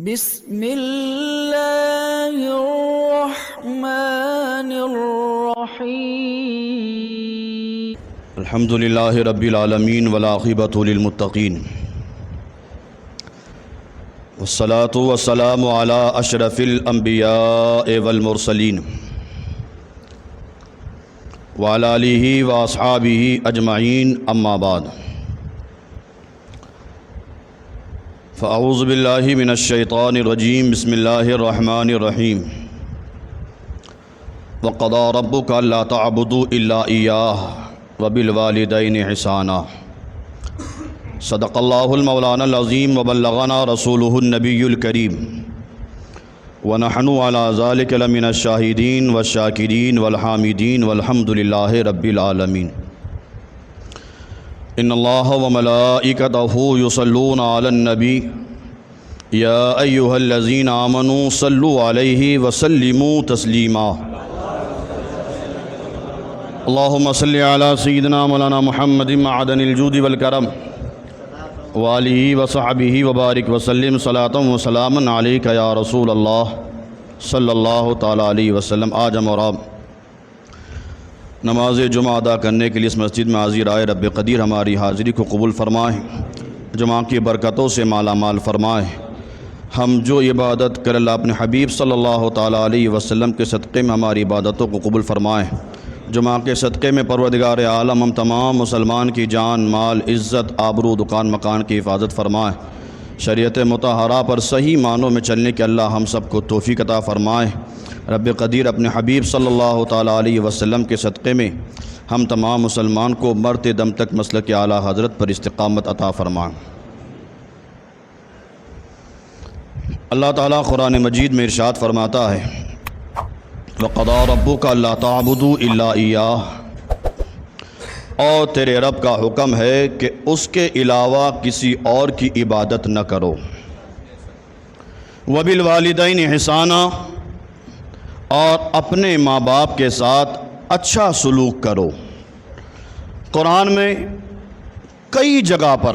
بسم اللہ الرحمن الرحیم الحمد للہ رب العالمین والعاقبۃ للمتقین والصلاة والسلام علی اشرف الانبیاء والمرسلین وعلی آلہ واصحابہ اجمعین اما بعد فاعوذ باللہ من الشیطان الرجیم بسم اللہ الرحمن الرحیم وقضى ربك الا تعبدوا الا اياه وبالوالدین احسانا صدق اللہ المولانا العظیم وبلغنا رسولہ النبی الکریم ونحن على ذلك لمن الشاہدین والشاکرین والحامدین والحمد للہ رب العالمین ان اللہ وملائکتہ یصلون علی النبی یا ایہا الذین آمنوا صلوا علیہ وسلموا تسلیما اللہم صلی علی سیدنا مولانا محمد معدن الجود والکرم وآلہ وصحبہ وبارک وسلم صلاۃ وسلاما علیک یا رسول اللہ صلی اللہ تعالیٰ علیہ وسلم۔ آج ہم اور آپ نماز جمعہ ادا کرنے کے لیے اس مسجد میں حاضر آئے۔ رب قدیر ہماری حاضری کو قبول فرمائے، جمعہ کی برکتوں سے مالا مال فرمائے۔ ہم جو عبادت کر اللہ اپنے حبیب صلی اللہ تعالیٰ علیہ وسلم کے صدقے میں ہماری عبادتوں کو قبول فرمائے۔ جمعہ کے صدقے میں پروردگار عالم ہم تمام مسلمان کی جان مال عزت آبرو دکان مکان کی حفاظت فرمائے۔ شریعت مطہرہ پر صحیح معنوں میں چلنے کے اللہ ہم سب کو توفیق عطا فرمائے۔ رب قدیر اپنے حبیب صلی اللہ تعالیٰ علیہ وسلم کے صدقے میں ہم تمام مسلمان کو مرتے دم تک مسلک اعلیٰ حضرت پر استقامت عطا فرمائے۔ اللہ تعالیٰ قرآن مجید میں ارشاد فرماتا ہے وَقَضَىٰ رَبُّكَ أَلَّا تَعْبُدُوا إِلَّا إِيَّاهُ، اور تیرے رب کا حکم ہے کہ اس کے علاوہ کسی اور کی عبادت نہ کرو۔ وَبِالْوَالِدَيْنِ إِحْسَانًا، اور اپنے ماں باپ کے ساتھ اچھا سلوک کرو۔ قرآن میں کئی جگہ پر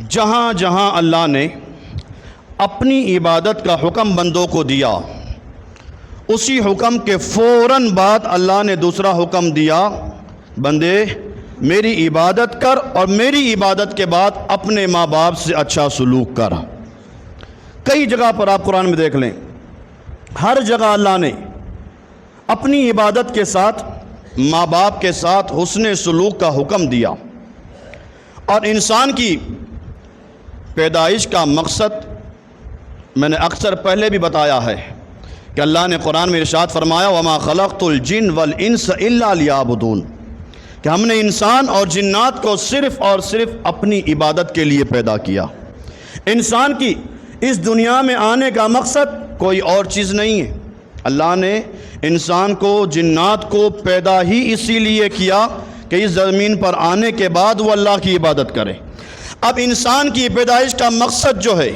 جہاں جہاں اللہ نے اپنی عبادت کا حکم بندوں کو دیا، اسی حکم کے فوراً بعد اللہ نے دوسرا حکم دیا، بندے میری عبادت کر اور میری عبادت کے بعد اپنے ماں باپ سے اچھا سلوک کر۔ کئی جگہ پر آپ قرآن میں دیکھ لیں، ہر جگہ اللہ نے اپنی عبادت کے ساتھ ماں باپ کے ساتھ حسن سلوک کا حکم دیا۔ اور انسان کی پیدائش کا مقصد میں نے اکثر پہلے بھی بتایا ہے کہ اللہ نے قرآن میں ارشاد فرمایا وَمَا خَلَقْتُ الْجِنَّ وَالْإِنسَ إِلَّا لِيَعْبُدُونَ، کہ ہم نے انسان اور جنات کو صرف اور صرف اپنی عبادت کے لیے پیدا کیا۔ انسان کی اس دنیا میں آنے کا مقصد کوئی اور چیز نہیں ہے۔ اللہ نے انسان کو جنات کو پیدا ہی اسی لیے کیا کہ اس زمین پر آنے کے بعد وہ اللہ کی عبادت کرے۔ اب انسان کی پیدائش کا مقصد جو ہے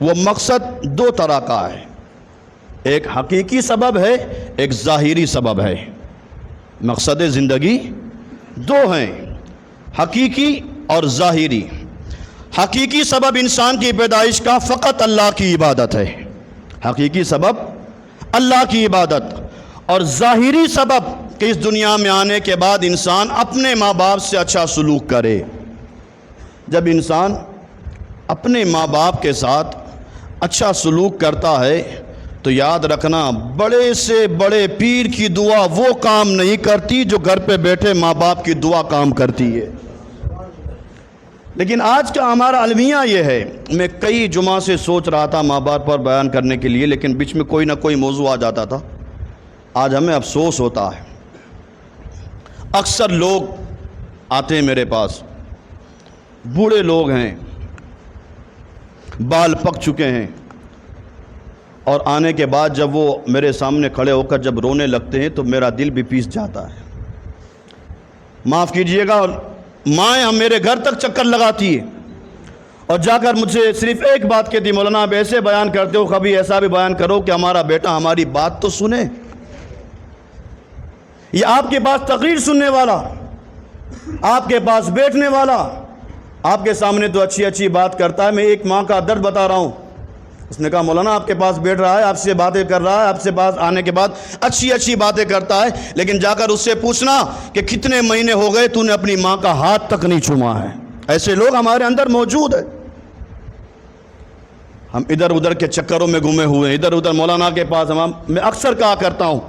وہ مقصد دو طرح کا ہے، ایک حقیقی سبب ہے، ایک ظاہری سبب ہے۔ مقصد زندگی دو ہیں، حقیقی اور ظاہری۔ حقیقی سبب انسان کی پیدائش کا فقط اللہ کی عبادت ہے، حقیقی سبب اللہ کی عبادت، اور ظاہری سبب کہ اس دنیا میں آنے کے بعد انسان اپنے ماں باپ سے اچھا سلوک کرے۔ جب انسان اپنے ماں باپ کے ساتھ اچھا سلوک کرتا ہے تو یاد رکھنا بڑے سے بڑے پیر کی دعا وہ کام نہیں کرتی جو گھر پہ بیٹھے ماں باپ کی دعا کام کرتی ہے۔ لیکن آج کا ہمارا المیہ یہ ہے، میں کئی جمعہ سے سوچ رہا تھا ماں باپ پر بیان کرنے کے لیے، لیکن بیچ میں کوئی نہ کوئی موضوع آ جاتا تھا۔ آج ہمیں افسوس ہوتا ہے، اکثر لوگ آتے ہیں میرے پاس، بوڑھے لوگ ہیں، بال پک چکے ہیں، اور آنے کے بعد جب وہ میرے سامنے کھڑے ہو کر جب رونے لگتے ہیں تو میرا دل بھی پیس جاتا ہے۔ معاف کیجئے گا، مائیں ہم میرے گھر تک چکر لگاتی ہے اور جا کر مجھ سے صرف ایک بات کہتی، مولانا آپ ایسے بیان کرتے ہو، کبھی ایسا بھی بیان کرو کہ ہمارا بیٹا ہماری بات تو سنے۔ یہ آپ کے پاس تقریر سننے والا، آپ کے پاس بیٹھنے والا، آپ کے سامنے تو اچھی اچھی بات کرتا ہے۔ میں ایک ماں کا درد بتا رہا ہوں، اس نے کہا مولانا آپ کے پاس بیٹھ رہا ہے, آپ سے باتیں کر رہا ہے, آپ سے پاس آنے کے بعد اچھی باتیں کرتا ہے, لیکن جا کر اس سے پوچھنا کہ کتنے مہینے ہو گئے تو نے اپنی ماں کا ہاتھ تک نہیں چوما ہے. ایسے لوگ ہمارے اندر موجود ہیں. ہم ادھر ادھر کے چکروں میں گھومے ہوئے ہیں, ادھر ادھر مولانا کے پاس. میں اکثر کہا کرتا ہوں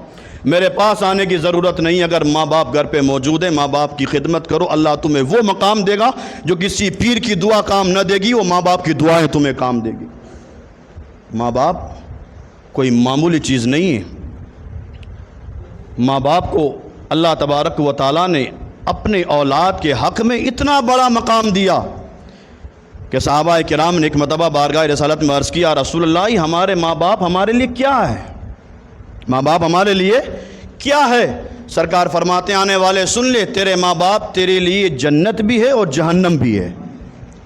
میرے پاس آنے کی ضرورت نہیں, اگر ماں باپ گھر پہ موجود ہیں ماں باپ کی خدمت کرو, اللہ تمہیں وہ مقام دے گا جو کسی پیر کی دعا کام نہ دے گی, وہ ماں باپ کی دعائیں تمہیں کام دے گی. ماں باپ کوئی معمولی چیز نہیں ہے. ماں باپ کو اللہ تبارک و تعالیٰ نے اپنے اولاد کے حق میں اتنا بڑا مقام دیا کہ صحابہ کرام نے ایک مرتبہ بارگاہ رسالت میں عرض کیا, رسول اللہ ہمارے ماں باپ ہمارے لیے کیا ہے؟ ماں باپ ہمارے لیے کیا ہے؟ سرکار فرماتے ہیں آنے والے سن لے, تیرے ماں باپ تیرے لیے جنت بھی ہے اور جہنم بھی ہے.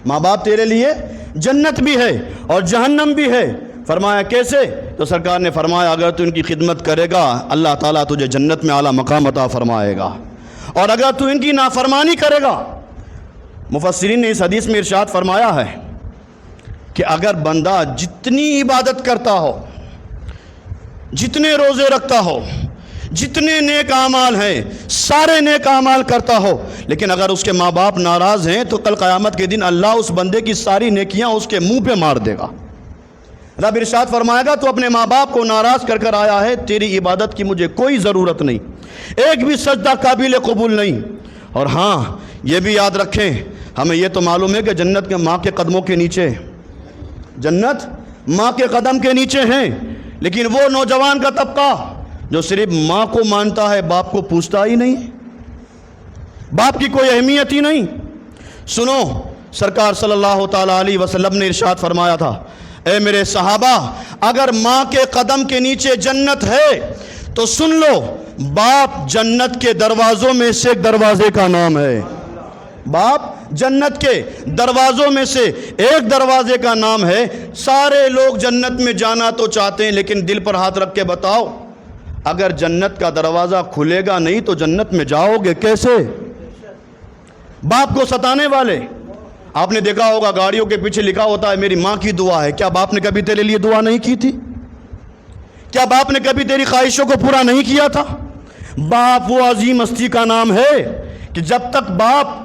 ماں باپ تیرے لیے جنت بھی ہے اور جہنم بھی ہے. فرمایا کیسے؟ تو سرکار نے فرمایا اگر تو ان کی خدمت کرے گا اللہ تعالیٰ تجھے جنت میں اعلیٰ مقام عطا فرمائے گا, اور اگر تو ان کی نافرمانی کرے گا. مفسرین نے اس حدیث میں ارشاد فرمایا ہے کہ اگر بندہ جتنی عبادت کرتا ہو, جتنے روزے رکھتا ہو, جتنے نیک اعمال ہیں سارے نیک اعمال کرتا ہو, لیکن اگر اس کے ماں باپ ناراض ہیں تو کل قیامت کے دن اللہ اس بندے کی ساری نیکیاں اس کے منہ پہ مار دے گا. رب ارشاد فرمائے گا تو اپنے ماں باپ کو ناراض کر کر آیا ہے, تیری عبادت کی مجھے کوئی ضرورت نہیں, ایک بھی سجدہ قابل قبول نہیں. اور ہاں یہ بھی یاد رکھیں, ہمیں یہ تو معلوم ہے کہ جنت کے ماں کے قدموں کے نیچے, جنت ماں کے قدم کے نیچے ہیں, لیکن وہ نوجوان کا طبقہ جو صرف ماں کو مانتا ہے, باپ کو پوچھتا ہی نہیں, باپ کی کوئی اہمیت ہی نہیں. سنو, سرکار صلی اللہ تعالیٰ علیہ وسلم نے ارشاد فرمایا تھا, اے میرے صحابہ اگر ماں کے قدم کے نیچے جنت ہے تو سن لو, باپ جنت کے دروازوں میں سے ایک دروازے کا نام ہے. باپ جنت کے دروازوں میں سے ایک دروازے کا نام ہے. سارے لوگ جنت میں جانا تو چاہتے ہیں, لیکن دل پر ہاتھ رکھ کے بتاؤ اگر جنت کا دروازہ کھلے گا نہیں تو جنت میں جاؤ گے کیسے؟ باپ کو ستانے والے, آپ نے دیکھا ہوگا گاڑیوں کے پیچھے لکھا ہوتا ہے میری ماں کی دعا ہے. کیا باپ نے کبھی تیرے لیے دعا نہیں کی تھی؟ کیا باپ نے کبھی تیری خواہشوں کو پورا نہیں کیا تھا؟ باپ وہ عظیم ہستی کا نام ہے کہ جب تک باپ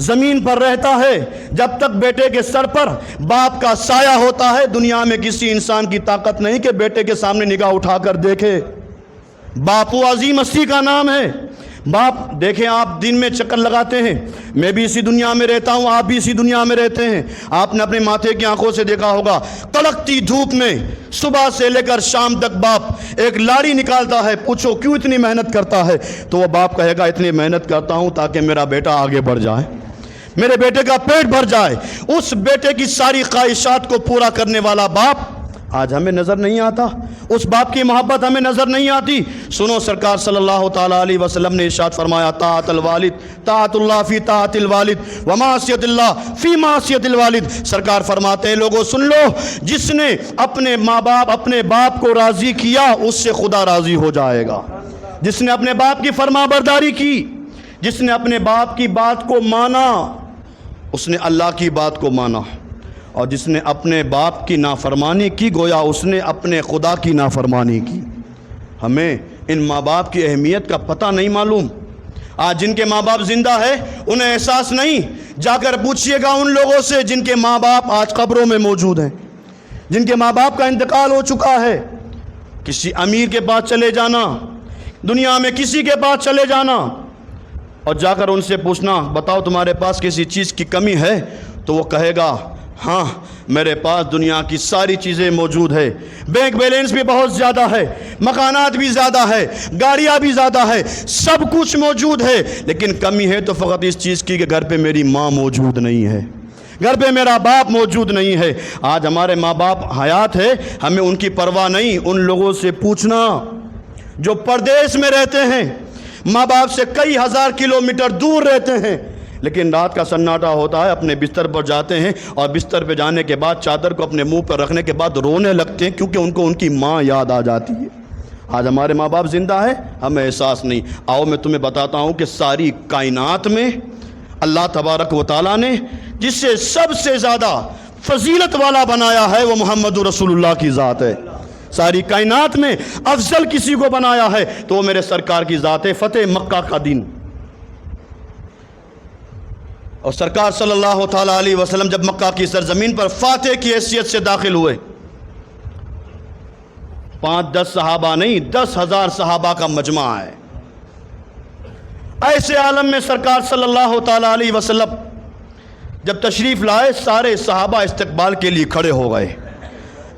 زمین پر رہتا ہے, جب تک بیٹے کے سر پر باپ کا سایہ ہوتا ہے, دنیا میں کسی انسان کی طاقت نہیں کہ بیٹے کے سامنے نگاہ اٹھا کر دیکھے. باپ وہ عظیم ہستی کا نام ہے. باپ دیکھیں, آپ دن میں چکر لگاتے ہیں, میں بھی اسی دنیا میں رہتا ہوں, آپ بھی اسی دنیا میں رہتے ہیں. آپ نے اپنے ماتھے کی آنکھوں سے دیکھا ہوگا کڑکتی دھوپ میں صبح سے لے کر شام تک باپ ایک لاڑی نکالتا ہے, پوچھو کیوں اتنی محنت کرتا ہے تو وہ باپ کہے گا اتنی محنت کرتا ہوں تاکہ میرا بیٹا آگے بڑھ جائے, میرے بیٹے کا پیٹ بھر جائے. اس بیٹے کی ساری خواہشات کو پورا کرنے والا باپ آج ہمیں نظر نہیں آتا, اس باپ کی محبت ہمیں نظر نہیں آتی. سنو, سرکار صلی اللہ تعالیٰ علیہ وسلم نے ارشاد فرمایا طاعت الوالد طاعت اللہ فی طاعت الوالد ومعصیت اللہ فی معصیت الوالد. سرکار فرماتے ہیں لوگوں سن لو, جس نے اپنے ماں باپ اپنے باپ کو راضی کیا اس سے خدا راضی ہو جائے گا. جس نے اپنے باپ کی فرما برداری کی, جس نے اپنے باپ کی بات کو مانا اس نے اللہ کی بات کو مانا, اور جس نے اپنے باپ کی نافرمانی کی گویا اس نے اپنے خدا کی نافرمانی کی. ہمیں ان ماں باپ کی اہمیت کا پتہ نہیں معلوم. آج جن کے ماں باپ زندہ ہے انہیں احساس نہیں. جا کر پوچھئے گا ان لوگوں سے جن کے ماں باپ آج قبروں میں موجود ہیں, جن کے ماں باپ کا انتقال ہو چکا ہے. کسی امیر کے پاس چلے جانا, دنیا میں کسی کے پاس چلے جانا اور جا کر ان سے پوچھنا بتاؤ تمہارے پاس کسی چیز کی کمی ہے, تو وہ کہے گا ہاں میرے پاس دنیا کی ساری چیزیں موجود ہے, بینک بیلنس بھی بہت زیادہ ہے, مکانات بھی زیادہ ہے, گاڑیاں بھی زیادہ ہے, سب کچھ موجود ہے, لیکن کمی ہے تو فقط اس چیز کی کہ گھر پہ میری ماں موجود نہیں ہے, گھر پہ میرا باپ موجود نہیں ہے. آج ہمارے ماں باپ حیات ہے, ہمیں ان کی پرواہ نہیں. ان لوگوں سے پوچھنا جو پردیس میں رہتے ہیں, ماں باپ سے کئی ہزار کلومیٹر دور رہتے ہیں, لیکن رات کا سناٹا ہوتا ہے, اپنے بستر پر جاتے ہیں اور بستر پہ جانے کے بعد چادر کو اپنے منہ پر رکھنے کے بعد رونے لگتے ہیں کیونکہ ان کو ان کی ماں یاد آ جاتی ہے. آج ہمارے ماں باپ زندہ ہے, ہمیں احساس نہیں. آؤ میں تمہیں بتاتا ہوں کہ ساری کائنات میں اللہ تبارک و تعالیٰ نے جس سے سب سے زیادہ فضیلت والا بنایا ہے وہ محمد رسول اللہ کی ذات ہے. ساری کائنات میں افضل کسی کو بنایا ہے تو وہ میرے سرکار کی ذات ہے. فتح مکہ کا دن، اور سرکار صلی اللہ تعالیٰ علیہ وسلم جب مکہ کی سرزمین پر فاتح کی حیثیت سے داخل ہوئے، 5-10 صحابہ نہیں، 10,000 صحابہ کا مجمع ہے. ایسے عالم میں سرکار صلی اللہ تعالیٰ علیہ وسلم جب تشریف لائے، سارے صحابہ استقبال کے لیے کھڑے ہو گئے.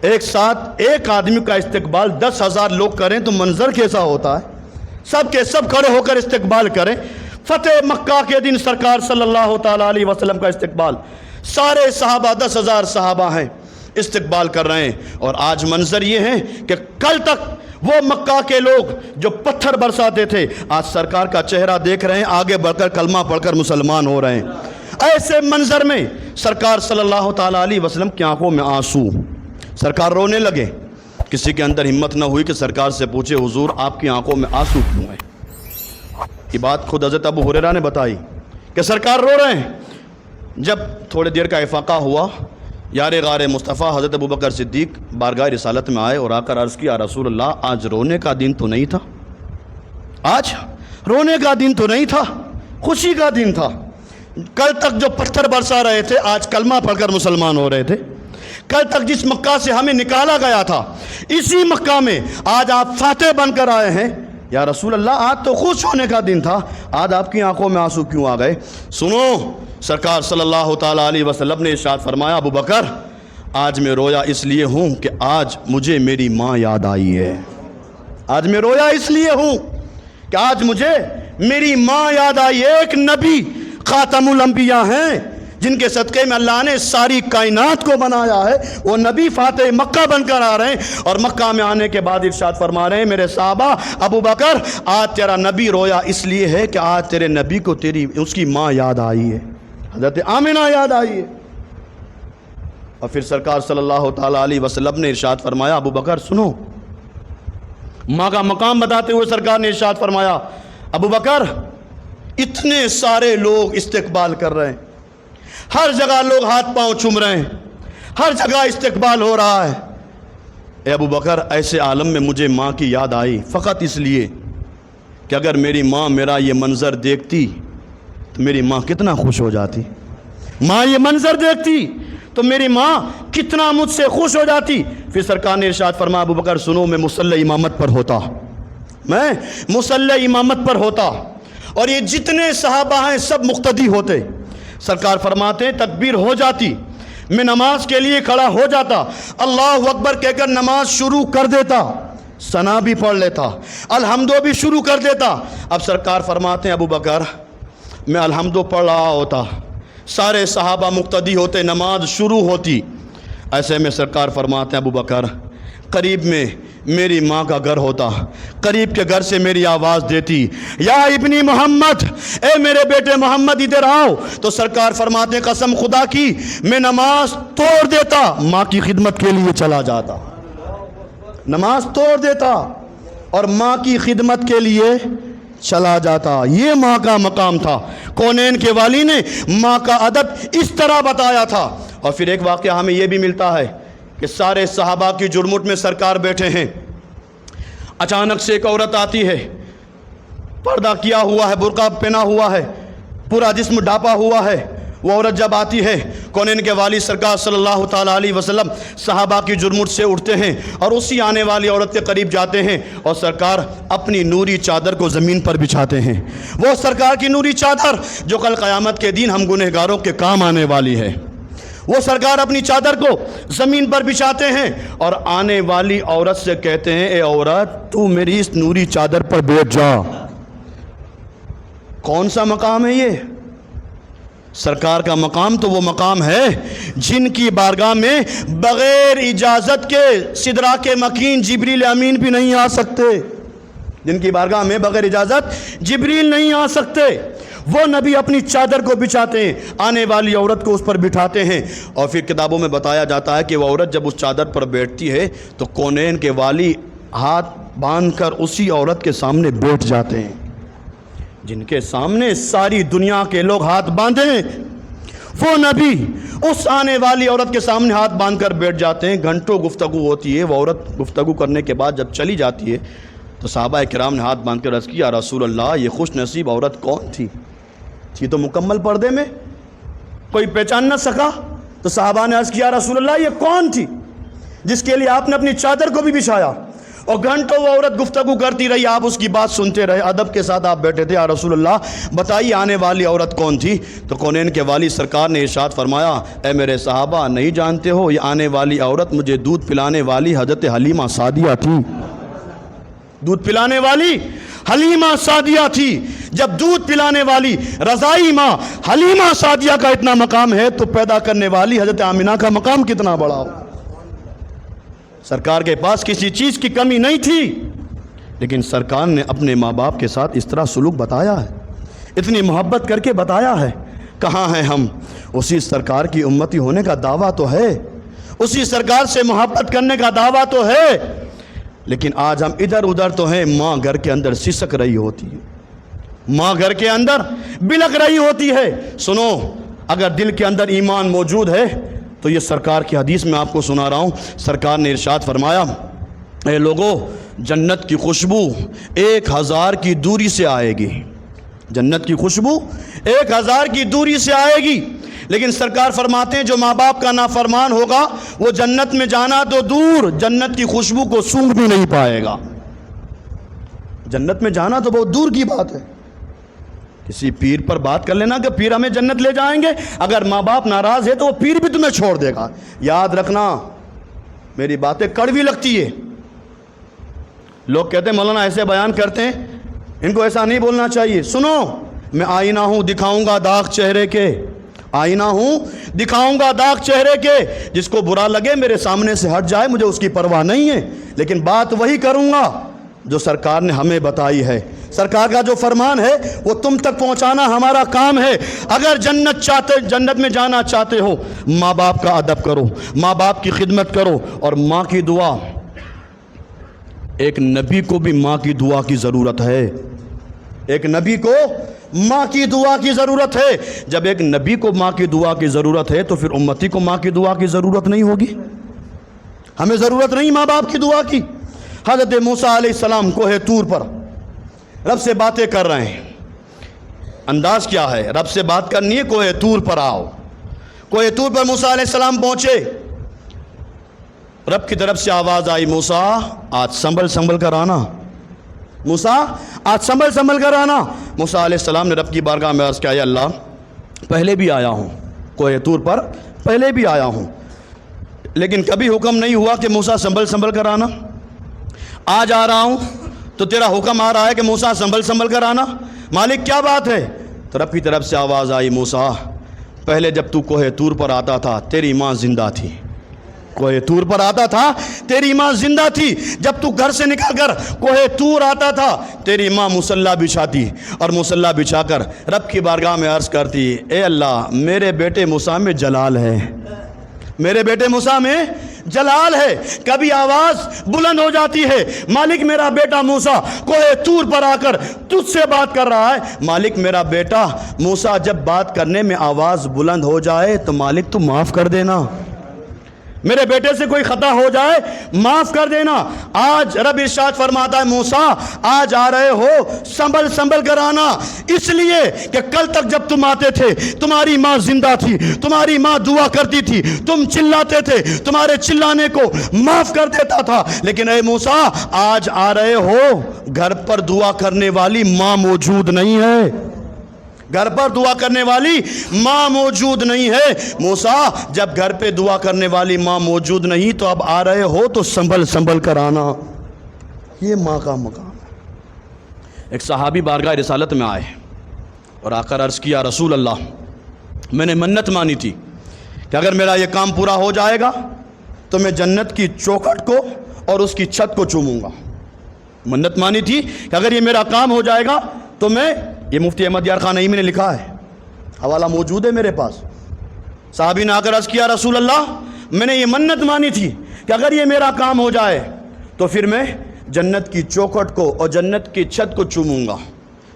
ایک ساتھ ایک آدمی کا استقبال 10,000 لوگ کریں تو منظر کیسا ہوتا ہے؟ سب کے سب کھڑے ہو کر استقبال کریں. فتح مکہ کے دن سرکار صلی اللہ تعالیٰ علیہ وسلم کا استقبال، سارے صحابہ 10,000 صحابہ ہیں، استقبال کر رہے ہیں. اور آج منظر یہ ہے کہ کل تک وہ مکہ کے لوگ جو پتھر برساتے تھے، آج سرکار کا چہرہ دیکھ رہے ہیں، آگے بڑھ کر کلمہ پڑھ کر مسلمان ہو رہے ہیں. ایسے منظر میں سرکار صلی اللہ تعالیٰ علیہ وسلم کی آنکھوں میں آنسو، سرکار رونے لگے. کسی کے اندر ہمت نہ ہوئی کہ سرکار سے پوچھے حضور آپ کی آنکھوں میں آنسو کیوں ہیں؟ یہ بات خود حضرت ابو ہریرہ نے بتائی کہ سرکار رو رہے ہیں. جب تھوڑے دیر کا افاقہ ہوا، یار غار مصطفیٰ حضرت ابوبکر صدیق بارگاہ رسالت میں آئے اور آ کر عرض کیا، رسول اللہ آج رونے کا دن تو نہیں تھا، آج رونے کا دن تو نہیں تھا، خوشی کا دن تھا. کل تک جو پتھر برسا رہے تھے آج کلمہ پڑھ کر مسلمان ہو رہے تھے. کل تک جس مکہ سے ہمیں نکالا گیا تھا، اسی مکہ میں آج آپ فاتح بن کر آئے ہیں. یا رسول اللہ آج تو خوش ہونے کا دن تھا، آج آپ کی آنکھوں میں آنسو کیوں آ گئے؟ سنو، سرکار صلی اللہ تعالیٰ علیہ وسلم نے ارشاد فرمایا، ابو بکر آج میں رویا اس لیے ہوں کہ آج مجھے میری ماں یاد آئی ہے. آج میں رویا اس لیے ہوں کہ آج مجھے میری ماں یاد آئی ہے. ایک نبی خاتم الانبیاء ہیں جن کے صدقے میں اللہ نے ساری کائنات کو بنایا ہے، وہ نبی فاتح مکہ بن کر آ رہے ہیں. اور مکہ میں آنے کے بعد ارشاد فرما رہے ہیں، میرے صحابہ ابو بکر آج تیرا نبی رویا اس لیے ہے کہ آج تیرے نبی کو اس کی ماں یاد آئی ہے، حضرت آمنہ یاد آئی ہے. اور پھر سرکار صلی اللہ تعالیٰ علیہ وسلم نے ارشاد فرمایا، ابو بکر سنو، ماں کا مقام بتاتے ہوئے سرکار نے ارشاد فرمایا، ابو بکر اتنے سارے لوگ استقبال کر رہے ہیں، ہر جگہ لوگ ہاتھ پاؤں چوم رہے ہیں، ہر جگہ استقبال ہو رہا ہے. اے ابو بکر ایسے عالم میں مجھے ماں کی یاد آئی فقط اس لیے کہ اگر میری ماں میرا یہ منظر دیکھتی تو میری ماں کتنا خوش ہو جاتی. ماں یہ منظر دیکھتی تو میری ماں کتنا مجھ سے خوش ہو جاتی. پھر سرکار نے ارشاد فرمایا، ابو بکر سنو، میں مصلی امامت پر ہوتا، میں مصلی امامت پر ہوتا اور یہ جتنے صحابہ ہیں سب مقتدی ہوتے. سرکار فرماتے ہیں تکبیر ہو جاتی، میں نماز کے لیے کھڑا ہو جاتا، اللہ اکبر کہہ کر نماز شروع کر دیتا، ثنا بھی پڑھ لیتا، الحمدو بھی شروع کر دیتا. اب سرکار فرماتے ہیں ابو بکر میں الحمدو پڑھ رہا ہوتا، سارے صحابہ مقتدی ہوتے، نماز شروع ہوتی. ایسے میں سرکار فرماتے ہیں ابو بکر قریب میں میری ماں کا گھر ہوتا، قریب کے گھر سے میری آواز دیتی، یا ابنی محمد، اے میرے بیٹے محمد ادھر آؤ. تو سرکار فرماتے ہیں قسم خدا کی میں نماز توڑ دیتا، ماں کی خدمت کے لیے چلا جاتا، نماز توڑ دیتا اور ماں کی خدمت کے لیے چلا جاتا. یہ ماں کا مقام تھا. کونین کے والی نے ماں کا ادب اس طرح بتایا تھا. اور پھر ایک واقعہ ہمیں یہ بھی ملتا ہے کہ سارے صحابہ کی جرمٹ میں سرکار بیٹھے ہیں، اچانک سے ایک عورت آتی ہے، پردہ کیا ہوا ہے، برقع پہنا ہوا ہے، پورا جسم ڈھانپا ہوا ہے. وہ عورت جب آتی ہے، کونین کے والی سرکار صلی اللہ تعالیٰ علیہ وسلم صحابہ کی جرمٹ سے اٹھتے ہیں اور اسی آنے والی عورت کے قریب جاتے ہیں اور سرکار اپنی نوری چادر کو زمین پر بچھاتے ہیں. وہ سرکار کی نوری چادر جو کل قیامت کے دن ہم گنہگاروں کے کام آنے والی ہے، وہ سرکار اپنی چادر کو زمین پر بچھاتے ہیں اور آنے والی عورت سے کہتے ہیں، اے عورت تو میری اس نوری چادر پر بیٹھ جا. کون سا مقام ہے یہ؟ سرکار کا مقام تو وہ مقام ہے جن کی بارگاہ میں بغیر اجازت کے سدرا کے مکین جبریل امین بھی نہیں آ سکتے، جن کی بارگاہ میں بغیر اجازت جبریل نہیں آ سکتے. وہ نبی اپنی چادر کو بچھاتے ہیں، آنے والی عورت کو اس پر بٹھاتے ہیں. اور پھر کتابوں میں بتایا جاتا ہے کہ وہ عورت جب اس چادر پر بیٹھتی ہے تو کونین کے والی ہاتھ باندھ کر اسی عورت کے سامنے بیٹھ جاتے ہیں، جن کے سامنے ساری دنیا کے لوگ ہاتھ باندھیں. وہ نبی اس آنے والی عورت کے سامنے ہاتھ باندھ کر بیٹھ جاتے ہیں، گھنٹوں گفتگو ہوتی ہے، وہ عورت گفتگو کرنے کے بعد جب چلی جاتی ہے تو صحابہ کرام نے ہاتھ باندھ کر عرض کیا، یا رسول اللہ یہ خوش نصیب عورت کون تھی؟ یہ تو مکمل پردے میں، کوئی پہچان نہ سکا۔ تو صحابہ نے عرض کیا، یا رسول اللہ یہ کون تھی جس کے لیے آپ نے اپنی چادر کو بھی بچھایا اور گھنٹوں وہ عورت گفتگو کرتی رہی، آپ اس کی بات سنتے رہے، ادب کے ساتھ آپ بیٹھے تھے، یا رسول اللہ بتائیے آنے والی عورت کون تھی؟ تو کونین کے والی سرکار نے ارشاد فرمایا، اے میرے صحابہ نہیں جانتے ہو یہ آنے والی عورت مجھے دودھ پلانے والی حضرت حلیمہ سعدیہ تھی۔ دودھ پلانے والی حلیمہ سعدیہ تھی۔ جب دودھ پلانے والی رضائی ماں حلیمہ سعدیہ کا اتنا مقام ہے تو پیدا کرنے والی حضرت آمنہ کا مقام کتنا بڑا ہو۔ سرکار کے پاس کسی چیز کی کمی نہیں تھی، لیکن سرکار نے اپنے ماں باپ کے ساتھ اس طرح سلوک بتایا ہے، اتنی محبت کر کے بتایا ہے۔ کہاں ہیں ہم؟ اسی سرکار کی امتی ہونے کا دعویٰ تو ہے، اسی سرکار سے محبت کرنے کا دعویٰ تو ہے، لیکن آج ہم ادھر ادھر تو ہیں۔ ماں گھر کے اندر سسک رہی ہوتی ہے، ماں گھر کے اندر بلک رہی ہوتی ہے۔ سنو، اگر دل کے اندر ایمان موجود ہے تو یہ سرکار کی حدیث میں آپ کو سنا رہا ہوں، سرکار نے ارشاد فرمایا، اے لوگو جنت کی خوشبو 1000 کی دوری سے آئے گی، جنت کی خوشبو 1000 کی دوری سے آئے گی، لیکن سرکار فرماتے ہیں جو ماں باپ کا نافرمان ہوگا وہ جنت میں جانا تو دور، جنت کی خوشبو کو سونگھ بھی نہیں پائے گا۔ جنت میں جانا تو بہت دور کی بات ہے، کسی پیر پر بات کر لینا کہ پیر ہمیں جنت لے جائیں گے، اگر ماں باپ ناراض ہے تو وہ پیر بھی تمہیں چھوڑ دے گا۔ یاد رکھنا، میری باتیں کڑوی لگتی ہے، لوگ کہتے ہیں مولانا ایسے بیان کرتے ہیں، ان کو ایسا نہیں بولنا چاہیے۔ سنو، میں آئینہ ہوں دکھاؤں گا داغ چہرے کے، آئینہ ہوں دکھاؤں گا داغ چہرے کے، جس کو برا لگے میرے سامنے سے ہٹ جائے، مجھے اس کی پرواہ نہیں ہے، لیکن بات وہی کروں گا جو سرکار نے ہمیں بتائی ہے۔ سرکار کا جو فرمان ہے وہ تم تک پہنچانا ہمارا کام ہے۔ اگر جنت میں جانا چاہتے ہو، ماں باپ کا ادب کرو، ماں باپ کی خدمت کرو، اور ماں کی دعا، ایک نبی کو بھی ماں کی دعا کی ضرورت ہے، ایک نبی کو ماں کی دعا کی ضرورت ہے۔ جب ایک نبی کو ماں کی دعا کی ضرورت ہے تو پھر امتی کو ماں کی دعا کی ضرورت نہیں ہوگی؟ ہمیں ضرورت نہیں ماں باپ کی دعا کی؟ حضرت موسیٰ علیہ السلام کوہ طور پر رب سے باتیں کر رہے ہیں، انداز کیا ہے؟ رب سے بات کرنی ہے، کوہ طور پر آؤ۔ کوہ طور پر موسیٰ علیہ السلام پہنچے، رب کی طرف سے آواز آئی، موسیٰ آج سنبھل کر آنا، موسیٰ آج سنبھل کر آنا۔ موسیٰ علیہ السلام نے رب کی بارگاہ میں عرض کیا، یا اللہ پہلے بھی آیا ہوں، کوہ طور پر پہلے بھی آیا ہوں، لیکن کبھی حکم نہیں ہوا کہ موسیٰ سنبھل کر آنا۔ آج آ رہا ہوں تو تیرا حکم آ رہا ہے کہ موسیٰ سنبھل کر آنا، مالک کیا بات ہے؟ تو رب کی طرف سے آواز آئی، موسیٰ پہلے جب تو کوہ طور پر آتا تھا تیری ماں زندہ تھی، کوہ طور پر آتا تھا تیری ماں زندہ تھی، جب تو گھر سے نکل کر کوہ طور آتا تھا تیری ماں مصلی بچھاتی، اور مصلی بچھا کر رب کی بارگاہ میں عرض کرتی، اے اللہ میرے بیٹے موسیٰ میں جلال ہے، میرے بیٹے موسیٰ میں جلال ہے۔ کبھی آواز بلند ہو جاتی ہے، مالک میرا بیٹا موسیٰ کوہ طور پر آ کر تجھ سے بات کر رہا ہے، مالک میرا بیٹا موسیٰ جب بات کرنے میں آواز بلند ہو جائے تو مالک تو معاف کر دینا، میرے بیٹے سے کوئی خطا ہو جائے معاف کر دینا۔ آج رب ارشاد فرماتا ہے، موسیٰ آج آ رہے ہو سنبھل کر آنا، اس لیے کہ کل تک جب تم آتے تھے تمہاری ماں زندہ تھی، تمہاری ماں دعا کرتی تھی، تم چلاتے تھے، تمہارے چلانے کو معاف کر دیتا تھا، لیکن اے موسیٰ آج آ رہے ہو گھر پر دعا کرنے والی ماں موجود نہیں ہے، گھر پر دعا کرنے والی ماں موجود نہیں ہے۔ موسیٰ جب گھر پہ دعا کرنے والی ماں موجود نہیں تو اب آ رہے ہو تو سنبھل کر آنا، یہ ماں کا مقام ہے۔ ایک صحابی بارگاہ رسالت میں آئے اور آ کر عرض کیا، رسول اللہ میں نے منت مانی تھی کہ اگر میرا یہ کام پورا ہو جائے گا تو میں جنت کی چوکھٹ کو اور اس کی چھت کو چوموں گا، منت مانی تھی کہ اگر یہ میرا کام ہو جائے گا تو میں، یہ مفتی احمد یار خان نعیمی نے لکھا ہے، حوالہ موجود ہے میرے پاس، صحابی نے آ کر عرض کیا، رسول اللہ میں نے یہ منت مانی تھی کہ اگر یہ میرا کام ہو جائے تو پھر میں جنت کی چوکھٹ کو اور جنت کی چھت کو چوموں گا۔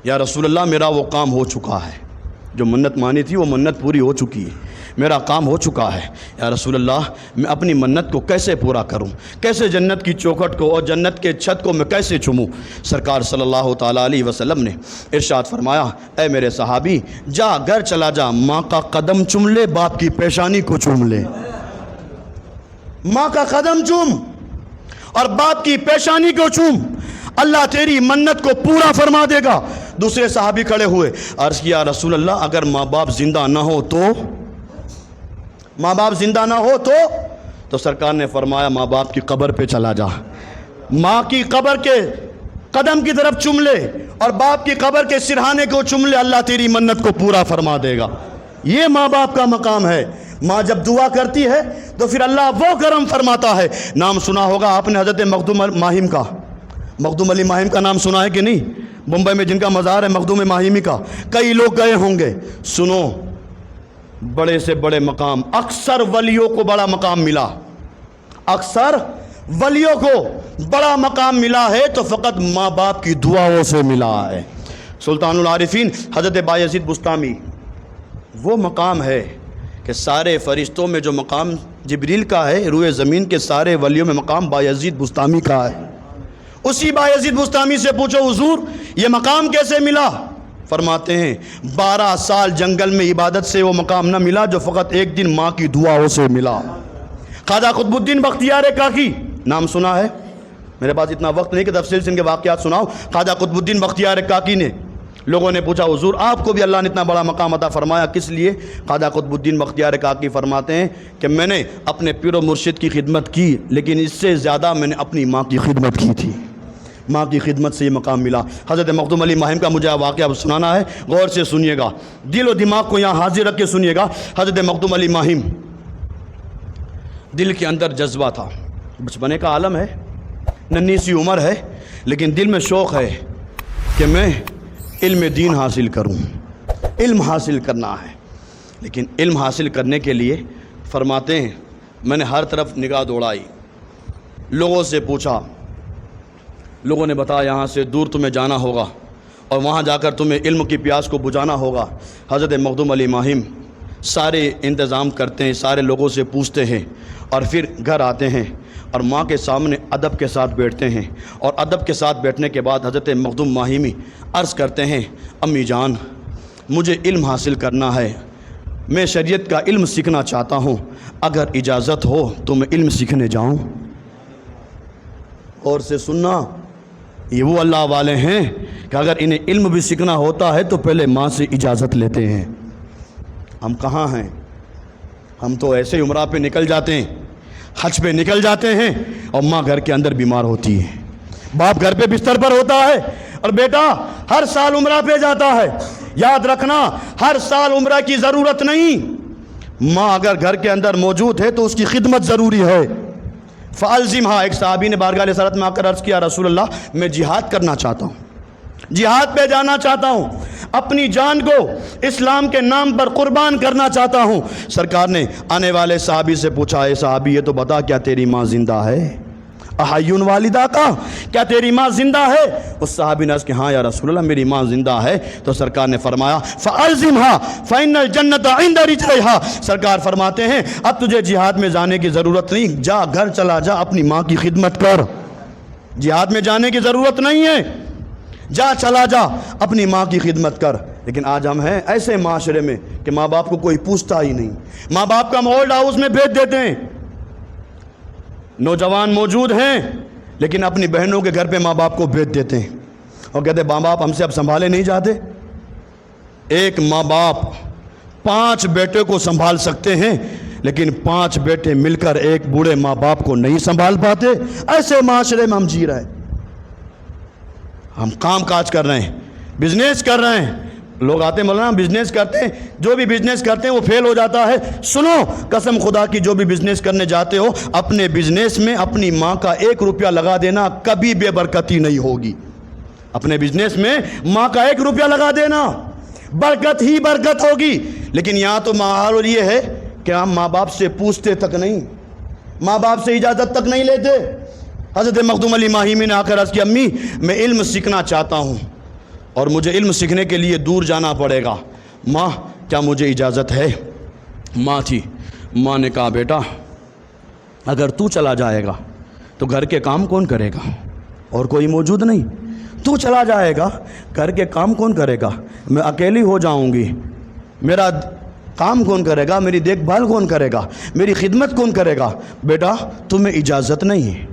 یا رسول اللہ میرا وہ کام ہو چکا ہے، جو منت مانی تھی وہ منت پوری ہو چکی ہے۔ میرا کام ہو چکا ہے، یا رسول اللہ میں اپنی منت کو کیسے پورا کروں، کیسے جنت کی چوکھٹ کو اور جنت کے چھت کو میں کیسے چوموں؟ سرکار صلی اللہ تعالیٰ علیہ وسلم نے ارشاد فرمایا، اے میرے صحابی، جا گھر چلا جا، ماں کا قدم چوم لے، باپ کی پیشانی کو چوم لے۔ ماں کا قدم چوم اور باپ کی پیشانی کو چوم، اللہ تیری منت کو پورا فرما دے گا۔ دوسرے صحابی کھڑے ہوئے، عرض کیا رسول اللہ اگر ماں باپ زندہ نہ ہو تو؟ ماں باپ زندہ نہ ہو تو سرکار نے فرمایا ماں باپ کی قبر پہ چلا جا، ماں کی قبر کے قدم کی طرف چوم لے اور باپ کی قبر کے سرہانے کو چوم لے، اللہ تیری منت کو پورا فرما دے گا۔ یہ ماں باپ کا مقام ہے۔ ماں جب دعا کرتی ہے تو پھر اللہ وہ کرم فرماتا ہے۔ نام سنا ہوگا آپ نے حضرت مخدوم ماہم کا، مخدوم علی ماہم کا نام سنا ہے کہ نہیں؟ بمبئی میں جن کا مزار ہے مخدوم ماہمی کا، کئی لوگ گئے ہوں گے۔ سنو، بڑے سے بڑے مقام، اکثر ولیوں کو بڑا مقام ملا، اکثر ولیوں کو بڑا مقام ملا ہے تو فقط ماں باپ کی دعاؤں سے ملا ہے۔ سلطان العارفین حضرت بایزید بستامی، وہ مقام ہے کہ سارے فرشتوں میں جو مقام جبریل کا ہے، روئے زمین کے سارے ولیوں میں مقام بایزید بستامی کا ہے۔ اسی بایزید بستامی سے پوچھو حضور یہ مقام کیسے ملا؟ فرماتے ہیں 12 سال جنگل میں عبادت سے وہ مقام نہ ملا جو فقط ایک دن ماں کی دعاؤں سے ملا۔ خواجہ قطب الدین بختیار کاکی، نام سنا ہے؟ میرے پاس اتنا وقت نہیں کہ تفصیل سے ان کے واقعات سناؤ۔ خواجہ قطب الدین بختیار کاکی نے، لوگوں نے پوچھا حضور آپ کو بھی اللہ نے اتنا بڑا مقام عطا فرمایا، کس لیے؟ خواجہ قطب الدین بختیار کاکی فرماتے ہیں کہ میں نے اپنے پیر و مرشد کی خدمت کی، لیکن اس سے زیادہ میں نے اپنی ماں کی خدمت کی تھی، ماں کی خدمت سے یہ مقام ملا۔ حضرت مخدوم علی ماہم کا مجھے واقعہ سنانا ہے، غور سے سنیے گا، دل و دماغ کو یہاں حاضر رکھ کے سنیے گا۔ حضرت مخدوم علی ماہم، دل کے اندر جذبہ تھا، بچپنے کا عالم ہے، ننھی سی عمر ہے، لیکن دل میں شوق ہے کہ میں علم دین حاصل کروں، علم حاصل کرنا ہے۔ لیکن علم حاصل کرنے کے لیے فرماتے ہیں میں نے ہر طرف نگاہ دوڑائی، لوگوں سے پوچھا، لوگوں نے بتایا یہاں سے دور تمہیں جانا ہوگا اور وہاں جا کر تمہیں علم کی پیاس کو بجھانا ہوگا۔ حضرت مخدوم علی ماہم سارے انتظام کرتے ہیں، سارے لوگوں سے پوچھتے ہیں اور پھر گھر آتے ہیں اور ماں کے سامنے ادب کے ساتھ بیٹھتے ہیں، اور ادب کے ساتھ بیٹھنے کے بعد حضرت مخدوم ماہمی عرض کرتے ہیں امی جان مجھے علم حاصل کرنا ہے، میں شریعت کا علم سیکھنا چاہتا ہوں، اگر اجازت ہو تو میں علم سیکھنے جاؤں۔ اور سے سننا، یہ وہ اللہ والے ہیں کہ اگر انہیں علم بھی سیکھنا ہوتا ہے تو پہلے ماں سے اجازت لیتے ہیں۔ ہم کہاں ہیں؟ ہم تو ایسے عمرہ پہ نکل جاتے ہیں، حج پہ نکل جاتے ہیں اور ماں گھر کے اندر بیمار ہوتی ہے، باپ گھر پہ بستر پر ہوتا ہے اور بیٹا ہر سال عمرہ پہ جاتا ہے۔ یاد رکھنا ہر سال عمرہ کی ضرورت نہیں، ماں اگر گھر کے اندر موجود ہے تو اس کی خدمت ضروری ہے۔ فَأَلْزِمْهَا، ایک صحابی نے بارگاہ رسالت میں آ کر عرض کیا رسول اللہ میں جہاد کرنا چاہتا ہوں، جہاد پہ جانا چاہتا ہوں، اپنی جان کو اسلام کے نام پر قربان کرنا چاہتا ہوں۔ سرکار نے آنے والے صحابی سے پوچھا اے صحابی یہ تو بتا کیا تیری ماں زندہ ہے؟ احیون والدہ کا، کیا تیری ماں زندہ ہے؟ اس صحابی نے عرض کہ ہاں یا رسول اللہ میری ماں زندہ ہے۔ تو سرکار نے فرمایا فَأَلْزِمْهَا فَإِنَّ الْجَنَّةَ عِنْدَ رِجْلِهَا، سرکار فرماتے ہیں اب تجھے جہاد میں جانے کی ضرورت نہیں، جا گھر چلا جا اپنی ماں کی خدمت کر، جہاد میں جانے کی ضرورت نہیں ہے، جا چلا جا اپنی ماں کی خدمت کر۔ لیکن آج ہم ہیں ایسے معاشرے میں کہ ماں باپ کو کوئی پوچھتا ہی نہیں، ماں باپ کا اولڈ ہاؤس میں بھیج دیتے ہیں۔ نوجوان موجود ہیں لیکن اپنی بہنوں کے گھر پہ ماں باپ کو بھیج دیتے ہیں اور کہتے ہیں ماں باپ ہم سے اب سنبھالے نہیں جاتے۔ ایک ماں باپ 5 بیٹے کو سنبھال سکتے ہیں لیکن 5 بیٹے مل کر ایک بوڑھے ماں باپ کو نہیں سنبھال پاتے۔ ایسے معاشرے میں ہم جی رہے ہیں، ہم کام کاج کر رہے ہیں، بزنس کر رہے ہیں، لوگ آتے ہیں مولانا بزنس کرتے ہیں، جو بھی بزنس کرتے ہیں وہ فیل ہو جاتا ہے۔ سنو قسم خدا کی جو بھی بزنس کرنے جاتے ہو اپنے بزنس میں اپنی ماں کا 1 روپیہ لگا دینا، کبھی بے برکتی نہیں ہوگی۔ اپنے بزنس میں ماں کا 1 روپیہ لگا دینا، برکت ہی برکت ہوگی۔ لیکن یہاں تو ماحول یہ ہے کہ ہم ماں باپ سے پوچھتے تک نہیں، ماں باپ سے اجازت تک نہیں لیتے۔ حضرت مخدوم علی ماہمی نے آ کر عرض کی امی میں علم سیکھنا چاہتا ہوں اور مجھے علم سیکھنے کے لیے دور جانا پڑے گا، ماں کیا مجھے اجازت ہے؟ ماں تھی، ماں نے کہا بیٹا اگر تو چلا جائے گا تو گھر کے کام کون کرے گا؟ اور کوئی موجود نہیں، تو چلا جائے گا گھر کے کام کون کرے گا؟ میں اکیلی ہو جاؤں گی، میرا کام کون کرے گا؟ میری دیکھ بھال کون کرے گا؟ میری خدمت کون کرے گا؟ بیٹا تمہیں اجازت نہیں ہے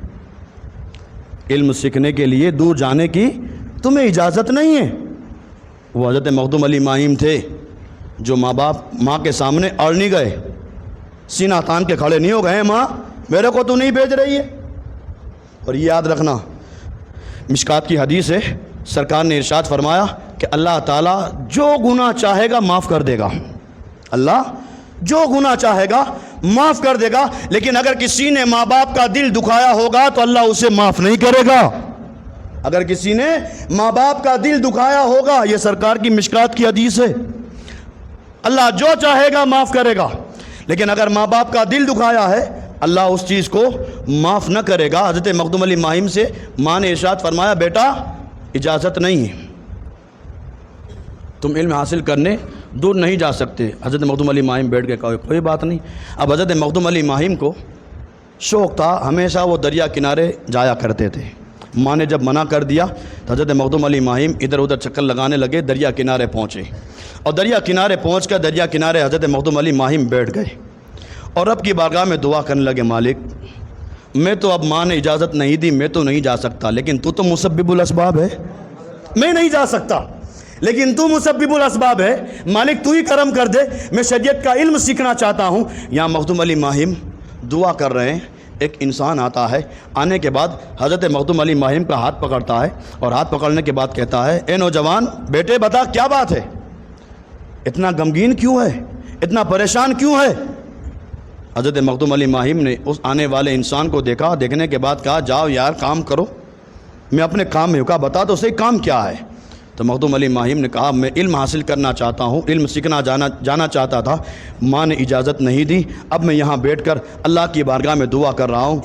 علم سیکھنے کے لیے دور جانے کی، تمہیں اجازت نہیں ہے۔ وہ حضرت مخدوم علی ماہیم تھے جو ماں کے سامنے اڑ نہیں گئے، سینہ تان کے کھڑے نہیں ہو گئے، ماں میرے کو تو نہیں بھیج رہی ہے۔ اور یہ یاد رکھنا، مشکات کی حدیث ہے، سرکار نے ارشاد فرمایا کہ اللہ تعالیٰ جو گناہ چاہے گا معاف کر دے گا، اللہ جو گناہ چاہے گا معاف کر دے گا، لیکن اگر کسی نے ماں باپ کا دل دکھایا ہوگا تو اللہ اسے معاف نہیں کرے گا۔ اگر کسی نے ماں باپ کا دل دکھایا ہوگا، یہ سرکار کی مشکات کی حدیث ہے، اللہ جو چاہے گا معاف کرے گا، لیکن اگر ماں باپ کا دل دکھایا ہے اللہ اس چیز کو معاف نہ کرے گا۔ حضرت مخدوم علی ماہیم سے ماں نے ارشاد فرمایا بیٹا اجازت نہیں ہے، تم علم حاصل کرنے دور نہیں جا سکتے۔ حضرت مخدوم علی ماہیم بیٹھ کے کہا کوئی بات نہیں۔ اب حضرت مخدوم علی ماہیم کو شوق تھا، ہمیشہ وہ دریا کنارے جایا کرتے تھے۔ ماں نے جب منع کر دیا تو حضرت مخدوم علی ماہیم ادھر ادھر چکر لگانے لگے، دریا کنارے پہنچے، اور دریا کنارے پہنچ کر دریا کنارے حضرت مخدوم علی ماہیم بیٹھ گئے اور رب کی بارگاہ میں دعا کرنے لگے، مالک میں تو اب ماں نے اجازت نہیں دی، میں تو نہیں جا سکتا، لیکن تو مسبب الاسباب ہے، میں نہیں جا سکتا لیکن تو مسبب الاسباب ہے، مالک تو ہی کرم کر دے، میں شریعت کا علم سیکھنا چاہتا ہوں۔ یہاں مخدوم علی ماہیم دعا کر رہے ہیں، ایک انسان آتا ہے، آنے کے بعد حضرت مخدوم علی ماہیم کا ہاتھ پکڑتا ہے اور ہاتھ پکڑنے کے بعد کہتا ہے اے نوجوان بیٹے بتا کیا بات ہے، اتنا غمگین کیوں ہے، اتنا پریشان کیوں ہے؟ حضرت مخدوم علی ماہیم نے اس آنے والے انسان کو دیکھا، دیکھنے کے بعد کہا جاؤ یار کام کرو، میں اپنے کام میں کہا بتا تو صحیح کام کیا ہے؟ تو مخدوم علی ماہیم نے کہا میں علم حاصل کرنا چاہتا ہوں، علم سیکھنا جانا چاہتا تھا، ماں نے اجازت نہیں دی، اب میں یہاں بیٹھ کر اللہ کی بارگاہ میں دعا کر رہا ہوں۔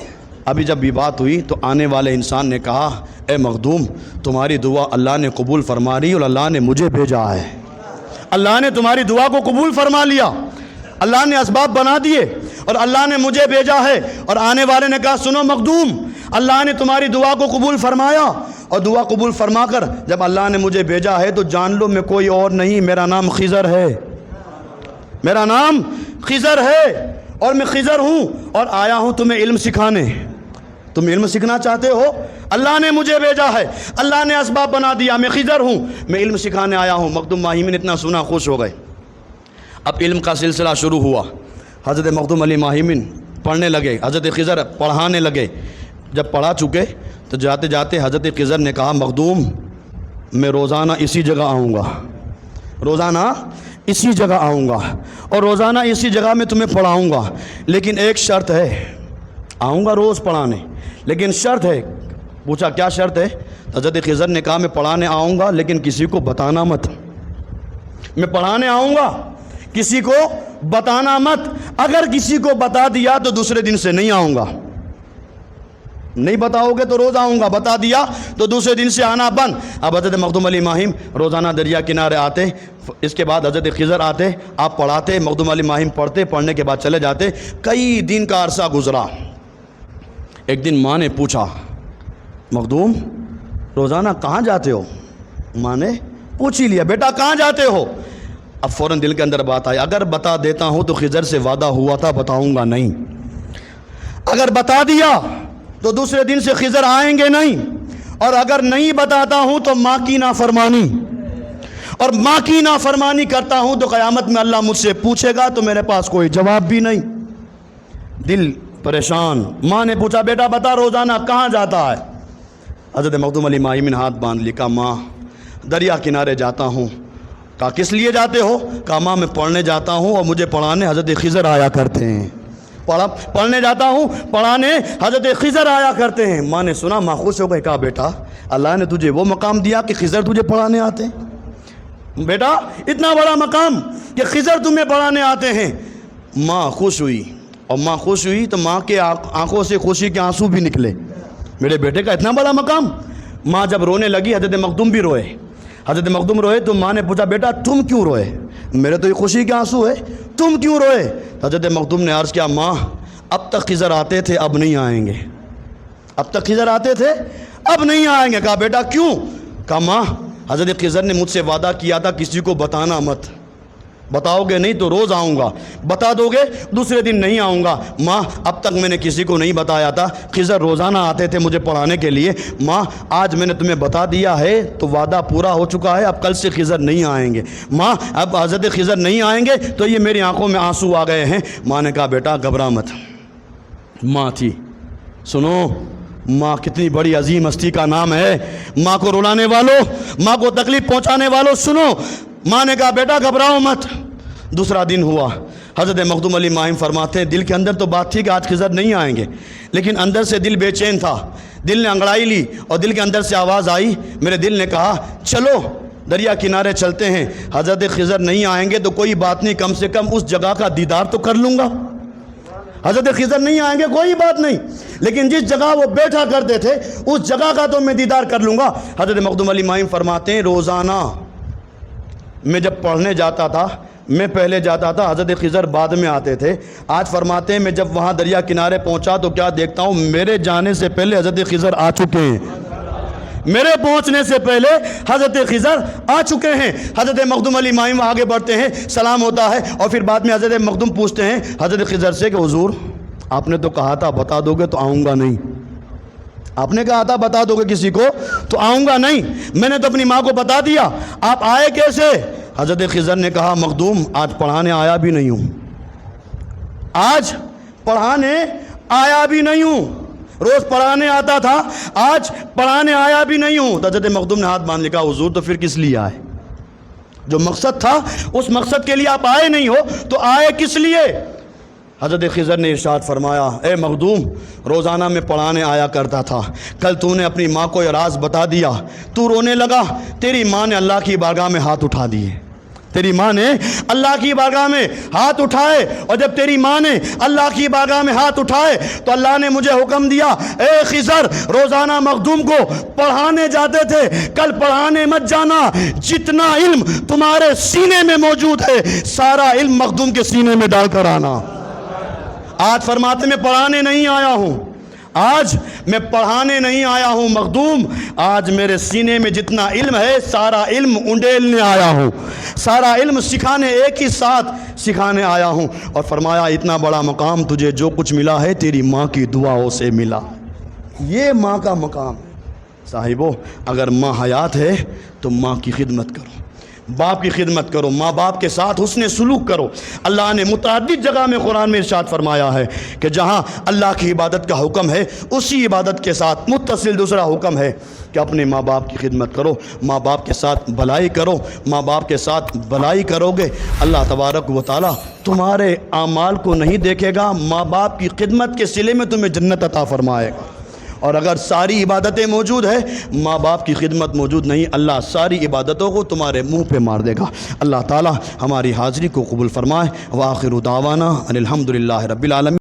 ابھی جب یہ بات ہوئی تو آنے والے انسان نے کہا اے مخدوم تمہاری دعا اللہ نے قبول فرما لی اور اللہ نے مجھے بھیجا ہے، اللہ نے تمہاری دعا کو قبول فرما لیا، اللہ نے اسباب بنا دیے اور اللہ نے مجھے بھیجا ہے۔ اور آنے والے نے کہا سنو مخدوم، اللہ نے تمہاری دعا کو قبول فرمایا اور دعا قبول فرما کر جب اللہ نے مجھے بھیجا ہے تو جان لو میں کوئی اور نہیں، میرا نام خضر ہے، میرا نام خضر ہے اور میں خضر ہوں اور آیا ہوں تمہیں علم سکھانے۔ تم علم سیکھنا چاہتے ہو، اللہ نے مجھے بھیجا ہے، اللہ نے اسباب بنا دیا، میں خضر ہوں، میں علم سکھانے آیا ہوں۔ مخدوم ماہیم نے اتنا سنا خوش ہو گئے۔ اب علم کا سلسلہ شروع ہوا، حضرت مخدوم علی ماہیم پڑھنے لگے، حضرت خضر پڑھانے لگے۔ جب پڑھا چکے تو جاتے جاتے حضرت خضر نے کہا مخدوم میں روزانہ اسی جگہ آؤں گا، روزانہ اسی جگہ آؤں گا اور روزانہ اسی جگہ میں تمہیں پڑھاؤں گا، لیکن ایک شرط ہے، آؤں گا روز پڑھانے لیکن شرط ہے۔ پوچھا کیا شرط ہے؟ حضرت خضر نے کہا میں پڑھانے آؤں گا لیکن کسی کو بتانا مت، میں پڑھانے آؤں گا کسی کو بتانا مت، اگر کسی کو بتا دیا تو دوسرے دن سے نہیں آؤں گا، نہیں بتاؤ گے تو روز آؤں گا، بتا دیا تو دوسرے دن سے آنا بند۔ اب حضرت مخدوم علی ماہیم روزانہ دریا کنارے آتے، اس کے بعد حضرت خضر آتے، آپ پڑھاتے، مخدوم علی ماہیم پڑھتے، پڑھنے کے بعد چلے جاتے۔ کئی دن کا عرصہ گزرا۔ ایک دن ماں نے پوچھا مخدوم روزانہ کہاں جاتے ہو؟ ماں نے پوچھ ہی لیا بیٹا کہاں جاتے ہو؟ اب فوراً دل کے اندر بات آئی اگر بتا دیتا ہوں تو خضر سے وعدہ ہوا تھا بتاؤں گا نہیں، اگر بتا دیا تو دوسرے دن سے خضر آئیں گے نہیں، اور اگر نہیں بتاتا ہوں تو ماں کی نافرمانی، اور ماں کی نافرمانی کرتا ہوں تو قیامت میں اللہ مجھ سے پوچھے گا تو میرے پاس کوئی جواب بھی نہیں۔ دل پریشان۔ ماں نے پوچھا بیٹا بتا روزانہ کہاں جاتا ہے؟ حضرت مخدوم علی ماہیم نے ہاتھ باندھ لیا، کہا ماں دریا کنارے جاتا ہوں۔ کہا کس لیے جاتے ہو؟ کہا ماں میں پڑھنے جاتا ہوں اور مجھے پڑھانے حضرت خضر آیا کرتے ہیں، پڑھنے جاتا ہوں پڑھانے حضرت خضر آیا کرتے ہیں۔ ماں نے سنا، ماں خوش ہو گئی، کہا بیٹا اللہ نے تجھے وہ مقام دیا کہ خضر تجھے پڑھانے آتے ہیں، بیٹا اتنا بڑا مقام کہ خضر تمہیں پڑھانے آتے ہیں۔ ماں خوش ہوئی، اور ماں خوش ہوئی تو ماں کے آنکھوں سے خوشی کے آنسو بھی نکلے، میرے بیٹے کا اتنا بڑا مقام۔ ماں جب رونے لگی حضرت مخدوم بھی روئے، حضرت مخدوم روئے تو ماں نے پوچھا بیٹا تم کیوں روئے؟ میرے تو یہ خوشی کے آنسو ہے، تم کیوں روئے؟ حضرت مخدوم نے عرض کیا ماں اب تک خضر آتے تھے اب نہیں آئیں گے، اب تک خضر آتے تھے اب نہیں آئیں گے۔ کہا بیٹا کیوں؟ کہا ماں حضرت خضر نے مجھ سے وعدہ کیا تھا کسی کو بتانا مت، بتاؤ گے نہیں تو روز آؤں گا، بتا دو گے دوسرے دن نہیں آؤں گا۔ ماں اب تک میں نے کسی کو نہیں بتایا تھا، خضر روزانہ آتے تھے مجھے پڑھانے کے لیے، ماں آج میں نے تمہیں بتا دیا ہے تو وعدہ پورا ہو چکا ہے، اب کل سے خضر نہیں آئیں گے۔ ماں اب حضرت خضر نہیں آئیں گے تو یہ میری آنکھوں میں آنسو آ گئے ہیں۔ ماں نے کہا بیٹا گھبرا مت، ماں تھی، سنو ماں کتنی بڑی عظیم ہستی کا نام ہے۔ ماں کو رلانے والوں، ماں کو تکلیف پہنچانے والوں سنو۔ ماں نے کہا بیٹا گھبراؤ مت۔ دوسرا دن ہوا، حضرت مخدوم علی ماہم فرماتے ہیں دل کے اندر تو بات تھی کہ آج خضر نہیں آئیں گے، لیکن اندر سے دل بے چین تھا، دل نے انگڑائی لی اور دل کے اندر سے آواز آئی، میرے دل نے کہا چلو دریا کنارے چلتے ہیں، حضرت خضر نہیں آئیں گے تو کوئی بات نہیں، کم سے کم اس جگہ کا دیدار تو کر لوں گا۔ حضرت خضر نہیں آئیں گے کوئی بات نہیں، لیکن جس جگہ وہ بیٹھا کرتے تھے اس جگہ کا تو میں دیدار کر لوں گا۔ حضرت مخدوم علی ماہم فرماتے ہیں روزانہ میں جب پڑھنے جاتا تھا میں پہلے جاتا تھا، حضرت خضر بعد میں آتے تھے۔ آج فرماتے ہیں میں جب وہاں دریا کنارے پہنچا تو کیا دیکھتا ہوں میرے جانے سے پہلے حضرت خضر آ چکے ہیں، میرے پہنچنے سے پہلے حضرت خضر آ چکے ہیں۔ حضرت مخدوم علی ماہم آگے بڑھتے ہیں، سلام ہوتا ہے اور پھر بعد میں حضرت مخدوم پوچھتے ہیں حضرت خضر سے کہ حضور آپ نے تو کہا تھا بتا دو گے تو آؤں گا نہیں، آپ نے کہا تھا بتا دو گے کسی کو تو آؤں گا نہیں، میں نے تو اپنی ماں کو بتا دیا، آپ آئے کیسے؟ حضرت خضر نے کہا مخدوم آج پڑھانے آیا بھی نہیں ہوں، آج پڑھانے آیا بھی نہیں ہوں، روز پڑھانے آتا تھا آج پڑھانے آیا بھی نہیں ہوں۔ حضرت مخدوم نے ہاتھ باندھ لکھا حضور تو پھر کس لیے آئے؟ جو مقصد تھا اس مقصد کے لیے آپ آئے نہیں ہو تو آئے کس لیے؟ حضرت خضر نے ارشاد فرمایا اے مخدوم روزانہ میں پڑھانے آیا کرتا تھا، کل تو نے اپنی ماں کو یہ راز بتا دیا، تو رونے لگا، تیری ماں نے اللہ کی بارگاہ میں ہاتھ اٹھا دیے، تیری ماں نے اللہ کی بارگاہ میں ہاتھ اٹھائے، اور جب تیری ماں نے اللہ کی بارگاہ میں ہاتھ اٹھائے تو اللہ نے مجھے حکم دیا اے خضر روزانہ مخدوم کو پڑھانے جاتے تھے، کل پڑھانے مت جانا، جتنا علم تمہارے سینے میں موجود ہے سارا علم مخدوم کے سینے میں ڈال کر آنا۔ آج فرماتے میں پڑھانے نہیں آیا ہوں، آج میں پڑھانے نہیں آیا ہوں مخدوم، آج میرے سینے میں جتنا علم ہے سارا علم انڈیلنے آیا ہوں، سارا علم سکھانے ایک ہی ساتھ سکھانے آیا ہوں۔ اور فرمایا اتنا بڑا مقام تجھے جو کچھ ملا ہے تیری ماں کی دعاؤں سے ملا، یہ ماں کا مقام ہے۔ صاحبو اگر ماں حیات ہے تو ماں کی خدمت کرو، باپ کی خدمت کرو، ماں باپ کے ساتھ حسن سلوک کرو۔ اللہ نے متعدد جگہ میں قرآن میں ارشاد فرمایا ہے کہ جہاں اللہ کی عبادت کا حکم ہے اسی عبادت کے ساتھ متصل دوسرا حکم ہے کہ اپنے ماں باپ کی خدمت کرو، ماں باپ کے ساتھ بھلائی کرو، ماں باپ کے ساتھ بھلائی کرو گے اللہ تبارک و تعالیٰ تمہارے اعمال کو نہیں دیکھے گا، ماں باپ کی خدمت کے صلے میں تمہیں جنت عطا فرمائے گا۔ اور اگر ساری عبادتیں موجود ہے ماں باپ کی خدمت موجود نہیں، اللہ ساری عبادتوں کو تمہارے منہ پہ مار دے گا۔ اللہ تعالی ہماری حاضری کو قبول فرمائے۔ وآخر دعوانا ان الحمد للہ رب العالمین۔